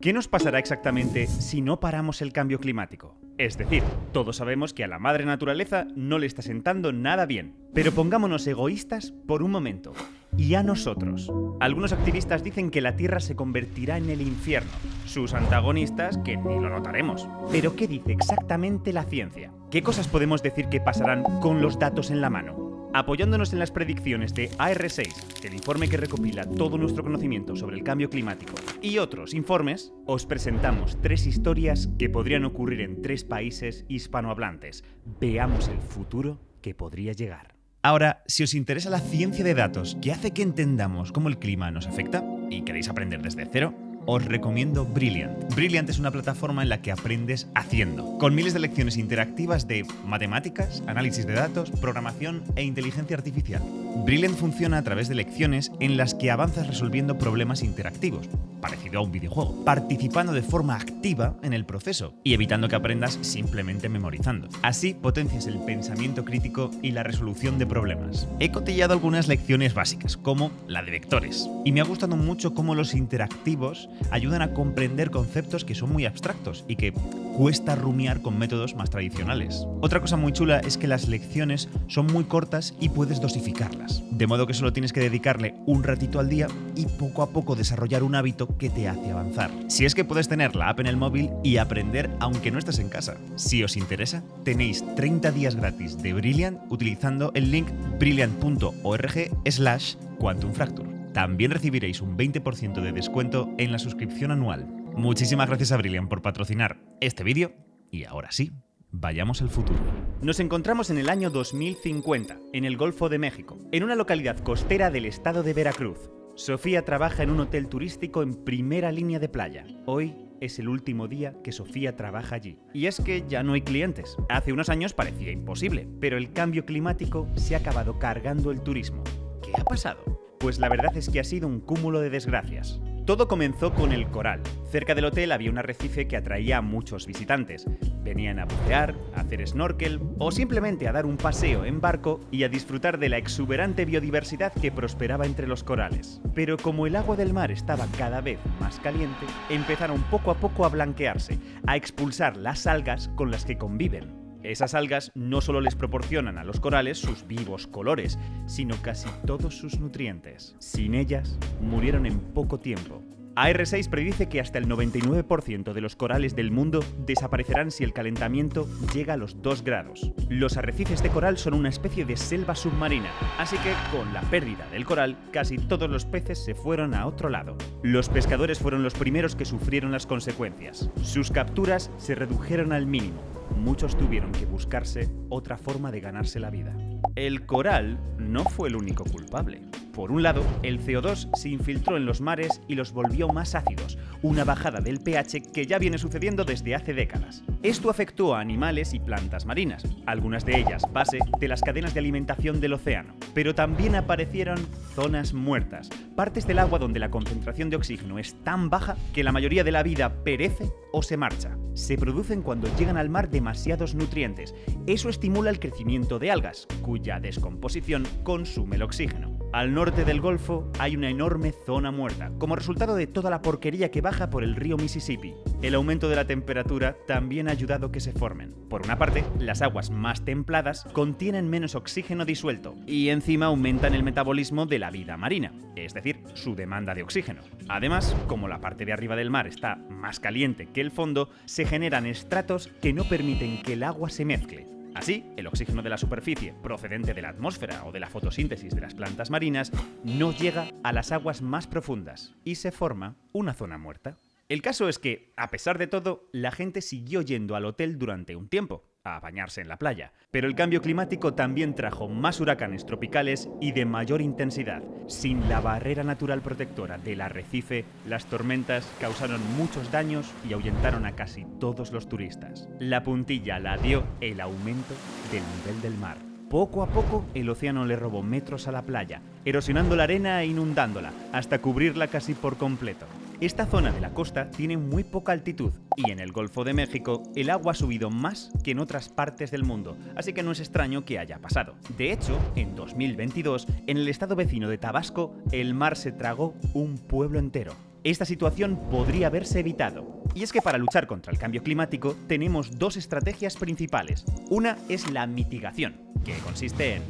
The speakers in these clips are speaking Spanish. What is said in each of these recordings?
¿Qué nos pasará exactamente si no paramos el cambio climático? Es decir, todos sabemos que a la madre naturaleza no le está sentando nada bien. Pero pongámonos egoístas por un momento. ¿Y a nosotros? Algunos activistas dicen que la Tierra se convertirá en el infierno. Sus antagonistas que ni lo notaremos. Pero ¿qué dice exactamente la ciencia? ¿Qué cosas podemos decir que pasarán con los datos en la mano? Apoyándonos en las predicciones de AR6, el informe que recopila todo nuestro conocimiento sobre el cambio climático, y otros informes, os presentamos 3 historias que podrían ocurrir en 3 países hispanohablantes. Veamos el futuro que podría llegar. Ahora, si os interesa la ciencia de datos que hace que entendamos cómo el clima nos afecta, y queréis aprender desde cero, os recomiendo Brilliant. Brilliant es una plataforma en la que aprendes haciendo, con miles de lecciones interactivas de matemáticas, análisis de datos, programación e inteligencia artificial. Brilliant funciona a través de lecciones en las que avanzas resolviendo problemas interactivos, parecido a un videojuego, participando de forma activa en el proceso y evitando que aprendas simplemente memorizando. Así potencias el pensamiento crítico y la resolución de problemas. He cotillado algunas lecciones básicas, como la de vectores, y me ha gustado mucho cómo los interactivos ayudan a comprender conceptos que son muy abstractos y que cuesta rumiar con métodos más tradicionales. Otra cosa muy chula es que las lecciones son muy cortas y puedes dosificarlas, de modo que solo tienes que dedicarle un ratito al día y poco a poco desarrollar un hábito que te hace avanzar. Si es que puedes tener la app en el móvil y aprender aunque no estés en casa. Si os interesa, tenéis 30 días gratis de Brilliant utilizando el link brilliant.org/quantumfracture. También recibiréis un 20% de descuento en la suscripción anual. Muchísimas gracias a Brilliant por patrocinar este vídeo y ahora sí, vayamos al futuro. Nos encontramos en el año 2050, en el Golfo de México, en una localidad costera del estado de Veracruz. Sofía trabaja en un hotel turístico en primera línea de playa. Hoy es el último día que Sofía trabaja allí. Y es que ya no hay clientes. Hace unos años parecía imposible, pero el cambio climático se ha acabado cargando el turismo. ¿Qué ha pasado? Pues la verdad es que ha sido un cúmulo de desgracias. Todo comenzó con el coral. Cerca del hotel había un arrecife que atraía a muchos visitantes. Venían a bucear, a hacer snorkel o simplemente a dar un paseo en barco y a disfrutar de la exuberante biodiversidad que prosperaba entre los corales. Pero como el agua del mar estaba cada vez más caliente, empezaron poco a poco a blanquearse, a expulsar las algas con las que conviven. Esas algas no solo les proporcionan a los corales sus vivos colores, sino casi todos sus nutrientes. Sin ellas, murieron en poco tiempo. AR6 predice que hasta el 99% de los corales del mundo desaparecerán si el calentamiento llega a los 2 grados. Los arrecifes de coral son una especie de selva submarina, así que con la pérdida del coral, casi todos los peces se fueron a otro lado. Los pescadores fueron los primeros que sufrieron las consecuencias. Sus capturas se redujeron al mínimo. Muchos tuvieron que buscarse otra forma de ganarse la vida. El coral no fue el único culpable. Por un lado, el CO2 se infiltró en los mares y los volvió más ácidos, una bajada del pH que ya viene sucediendo desde hace décadas. Esto afectó a animales y plantas marinas, algunas de ellas base de las cadenas de alimentación del océano. Pero también aparecieron zonas muertas, partes del agua donde la concentración de oxígeno es tan baja que la mayoría de la vida perece o se marcha. Se producen cuando llegan al mar demasiados nutrientes. Eso estimula el crecimiento de algas, cuya descomposición consume el oxígeno. Al norte del Golfo hay una enorme zona muerta, como resultado de toda la porquería que baja por el río Mississippi. El aumento de la temperatura también ha ayudado a que se formen. Por una parte, las aguas más templadas contienen menos oxígeno disuelto y encima aumentan el metabolismo de la vida marina, es decir, su demanda de oxígeno. Además, como la parte de arriba del mar está más caliente que el fondo, se generan estratos que no permiten que el agua se mezcle. Así, el oxígeno de la superficie, procedente de la atmósfera o de la fotosíntesis de las plantas marinas, no llega a las aguas más profundas y se forma una zona muerta. El caso es que, a pesar de todo, la gente siguió yendo al hotel durante un tiempo, a bañarse en la playa. Pero el cambio climático también trajo más huracanes tropicales y de mayor intensidad. Sin la barrera natural protectora del arrecife, las tormentas causaron muchos daños y ahuyentaron a casi todos los turistas. La puntilla la dio el aumento del nivel del mar. Poco a poco, el océano le robó metros a la playa, erosionando la arena e inundándola, hasta cubrirla casi por completo. Esta zona de la costa tiene muy poca altitud y en el Golfo de México el agua ha subido más que en otras partes del mundo, así que no es extraño que haya pasado. De hecho, en 2022, en el estado vecino de Tabasco, el mar se tragó un pueblo entero. esta situación podría haberse evitado. Y es que para luchar contra el cambio climático tenemos dos estrategias principales. Una es la mitigación, que consiste en,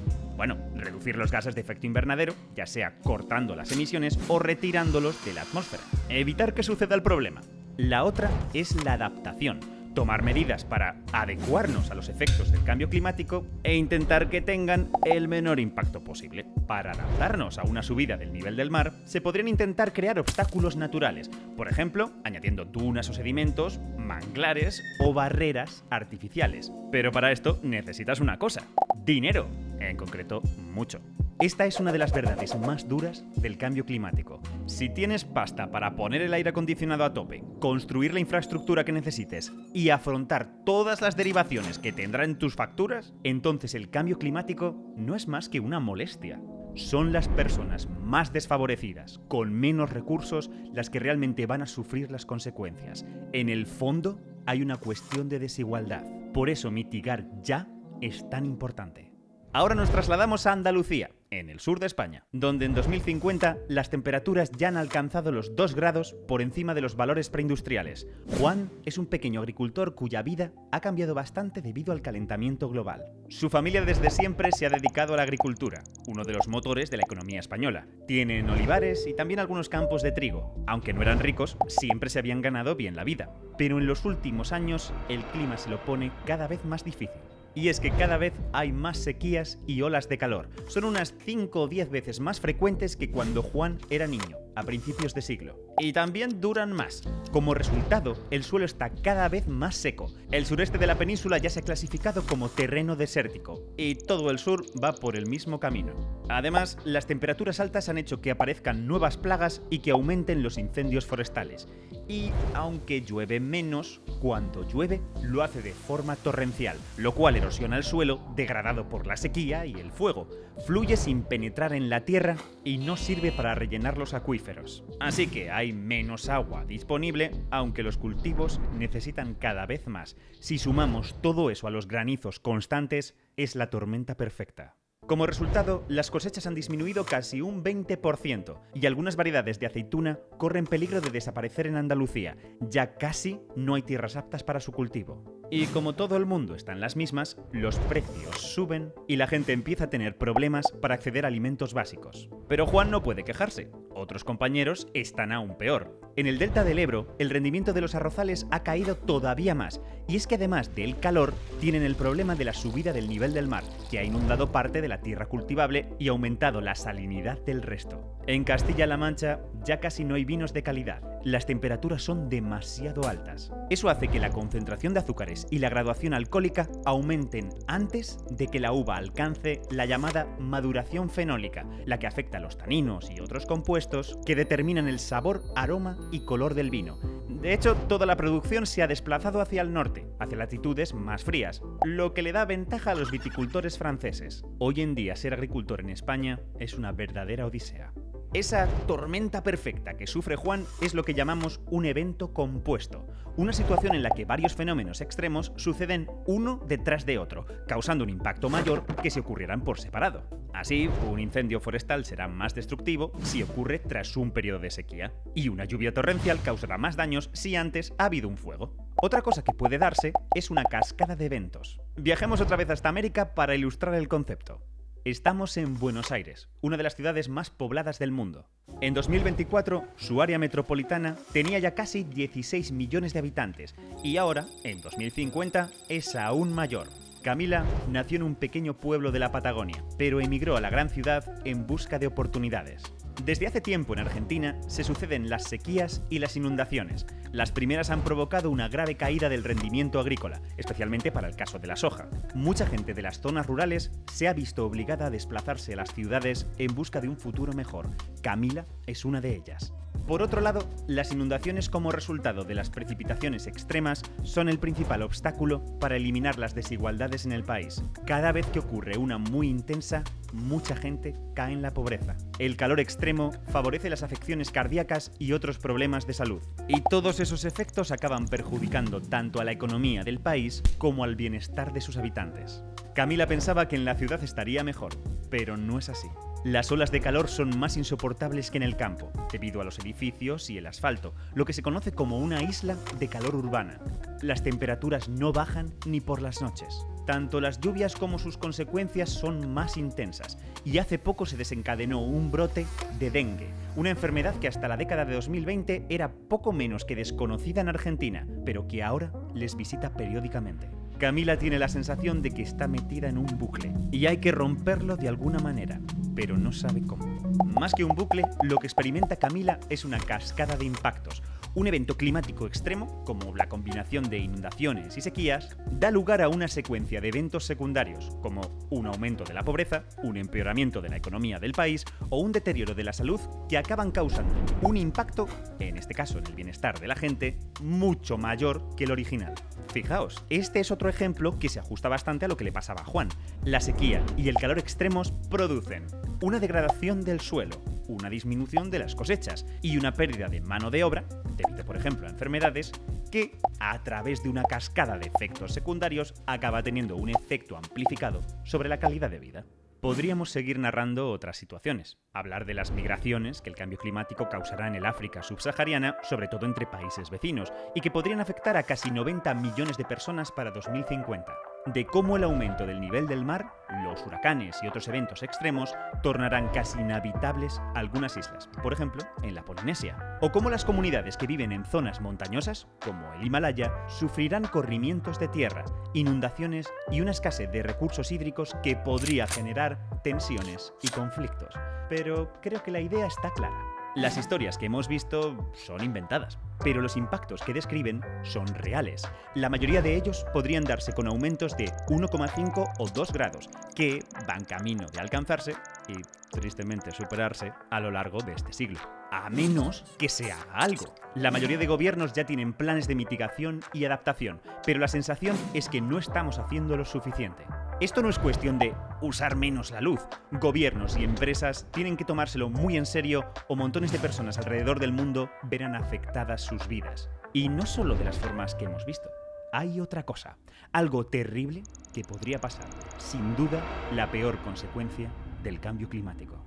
reducir los gases de efecto invernadero, ya sea cortando las emisiones o retirándolos de la atmósfera. Evitar que suceda el problema. La otra es la adaptación. Tomar medidas para adecuarnos a los efectos del cambio climático e intentar que tengan el menor impacto posible. Para adaptarnos a una subida del nivel del mar, se podrían intentar crear obstáculos naturales, por ejemplo, añadiendo dunas o sedimentos, manglares o barreras artificiales. Pero para esto necesitas una cosa: dinero, en concreto, mucho. Esta es una de las verdades más duras del cambio climático. Si tienes pasta para poner el aire acondicionado a tope, construir la infraestructura que necesites y afrontar todas las derivaciones que tendrá en tus facturas, entonces el cambio climático no es más que una molestia. Son las personas más desfavorecidas, con menos recursos, las que realmente van a sufrir las consecuencias. En el fondo, hay una cuestión de desigualdad. Por eso mitigar ya es tan importante. Ahora nos trasladamos a Andalucía, en el sur de España, donde en 2050 las temperaturas ya han alcanzado los 2 grados por encima de los valores preindustriales. Juan es un pequeño agricultor cuya vida ha cambiado bastante debido al calentamiento global. Su familia desde siempre se ha dedicado a la agricultura, uno de los motores de la economía española. Tienen olivares y también algunos campos de trigo. Aunque no eran ricos, siempre se habían ganado bien la vida. Pero en los últimos años el clima se lo pone cada vez más difícil. Y es que cada vez hay más sequías y olas de calor. Son unas 5 o 10 veces más frecuentes que cuando Juan era niño, a principios de siglo. Y también duran más. Como resultado, el suelo está cada vez más seco. El sureste de la península ya se ha clasificado como terreno desértico. Y todo el sur va por el mismo camino. Además, las temperaturas altas han hecho que aparezcan nuevas plagas y que aumenten los incendios forestales. Y aunque llueve menos, cuando llueve lo hace de forma torrencial, lo cual erosiona el suelo, degradado por la sequía y el fuego. Fluye sin penetrar en la tierra y no sirve para rellenar los acuíferos. Así que hay menos agua disponible, aunque los cultivos necesitan cada vez más. Si sumamos todo eso a los granizos constantes, es la tormenta perfecta. Como resultado, las cosechas han disminuido casi un 20% y algunas variedades de aceituna corren peligro de desaparecer en Andalucía. Ya casi no hay tierras aptas para su cultivo. Y como todo el mundo está en las mismas, los precios suben y la gente empieza a tener problemas para acceder a alimentos básicos. Pero Juan no puede quejarse. Otros compañeros están aún peor. En el delta del Ebro, el rendimiento de los arrozales ha caído todavía más. Y es que además del calor, tienen el problema de la subida del nivel del mar, que ha inundado parte de la tierra cultivable y aumentado la salinidad del resto. En Castilla-La Mancha ya casi no hay vinos de calidad. Las temperaturas son demasiado altas. Eso hace que la concentración de azúcares y la graduación alcohólica aumenten antes de que la uva alcance la llamada maduración fenólica, la que afecta a los taninos y otros compuestos que determinan el sabor, aroma y color del vino. De hecho, toda la producción se ha desplazado hacia el norte, hacia latitudes más frías, lo que le da ventaja a los viticultores franceses. Hoy en día ser agricultor en España es una verdadera odisea. Esa tormenta perfecta que sufre Juan es lo que llamamos un evento compuesto, una situación en la que varios fenómenos extremos suceden uno detrás de otro, causando un impacto mayor que si ocurrieran por separado. Así, un incendio forestal será más destructivo si ocurre tras un periodo de sequía, y una lluvia torrencial causará más daños si antes ha habido un fuego. Otra cosa que puede darse es una cascada de eventos. Viajemos otra vez hasta América para ilustrar el concepto. Estamos en Buenos Aires, una de las ciudades más pobladas del mundo. En 2024, su área metropolitana tenía ya casi 16 millones de habitantes y ahora, en 2050, es aún mayor. Camila nació en un pequeño pueblo de la Patagonia, pero emigró a la gran ciudad en busca de oportunidades. Desde hace tiempo en Argentina se suceden las sequías y las inundaciones. Las primeras han provocado una grave caída del rendimiento agrícola, especialmente para el caso de la soja. Mucha gente de las zonas rurales se ha visto obligada a desplazarse a las ciudades en busca de un futuro mejor. Camila es una de ellas. Por otro lado, las inundaciones como resultado de las precipitaciones extremas son el principal obstáculo para eliminar las desigualdades en el país. Cada vez que ocurre una muy intensa, mucha gente cae en la pobreza. El calor extremo favorece las afecciones cardíacas y otros problemas de salud. Y todos esos efectos acaban perjudicando tanto a la economía del país como al bienestar de sus habitantes. Camila pensaba que en la ciudad estaría mejor, pero no es así. Las olas de calor son más insoportables que en el campo, debido a los edificios y el asfalto, lo que se conoce como una isla de calor urbana. Las temperaturas no bajan ni por las noches. Tanto las lluvias como sus consecuencias son más intensas, y hace poco se desencadenó un brote de dengue, una enfermedad que hasta la década de 2020 era poco menos que desconocida en Argentina, pero que ahora les visita periódicamente. Camila tiene la sensación de que está metida en un bucle, y hay que romperlo de alguna manera, pero no sabe cómo. Más que un bucle, lo que experimenta Camila es una cascada de impactos. Un evento climático extremo, como la combinación de inundaciones y sequías, da lugar a una secuencia de eventos secundarios, como un aumento de la pobreza, un empeoramiento de la economía del país o un deterioro de la salud que acaban causando un impacto, en este caso en el bienestar de la gente, mucho mayor que el original. Fijaos, este es otro ejemplo que se ajusta bastante a lo que le pasaba a Juan. La sequía y el calor extremos producen una degradación del suelo, una disminución de las cosechas y una pérdida de mano de obra, debido por ejemplo a enfermedades, que a través de una cascada de efectos secundarios acaba teniendo un efecto amplificado sobre la calidad de vida. Podríamos seguir narrando otras situaciones, hablar de las migraciones que el cambio climático causará en el África subsahariana, sobre todo entre países vecinos, y que podrían afectar a casi 90 millones de personas para 2050. De cómo el aumento del nivel del mar, los huracanes y otros eventos extremos tornarán casi inhabitables algunas islas, por ejemplo, en la Polinesia. O cómo las comunidades que viven en zonas montañosas, como el Himalaya, sufrirán corrimientos de tierra, inundaciones y una escasez de recursos hídricos que podría generar tensiones y conflictos. Pero creo que la idea está clara. Las historias que hemos visto son inventadas, pero los impactos que describen son reales. La mayoría de ellos podrían darse con aumentos de 1,5 o 2 grados, que van camino de alcanzarse y, tristemente, superarse a lo largo de este siglo. A menos que se haga algo. La mayoría de gobiernos ya tienen planes de mitigación y adaptación, pero la sensación es que no estamos haciendo lo suficiente. Esto no es cuestión de usar menos la luz. Gobiernos y empresas tienen que tomárselo muy en serio o montones de personas alrededor del mundo verán afectadas sus vidas. Y no solo de las formas que hemos visto. Hay otra cosa, algo terrible que podría pasar. Sin duda, la peor consecuencia del cambio climático.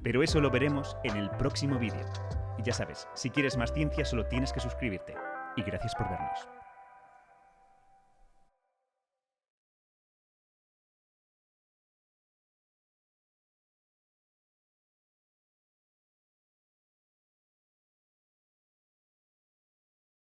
Pero eso lo veremos en el próximo vídeo. Y ya sabes, si quieres más ciencia solo tienes que suscribirte. Y gracias por vernos.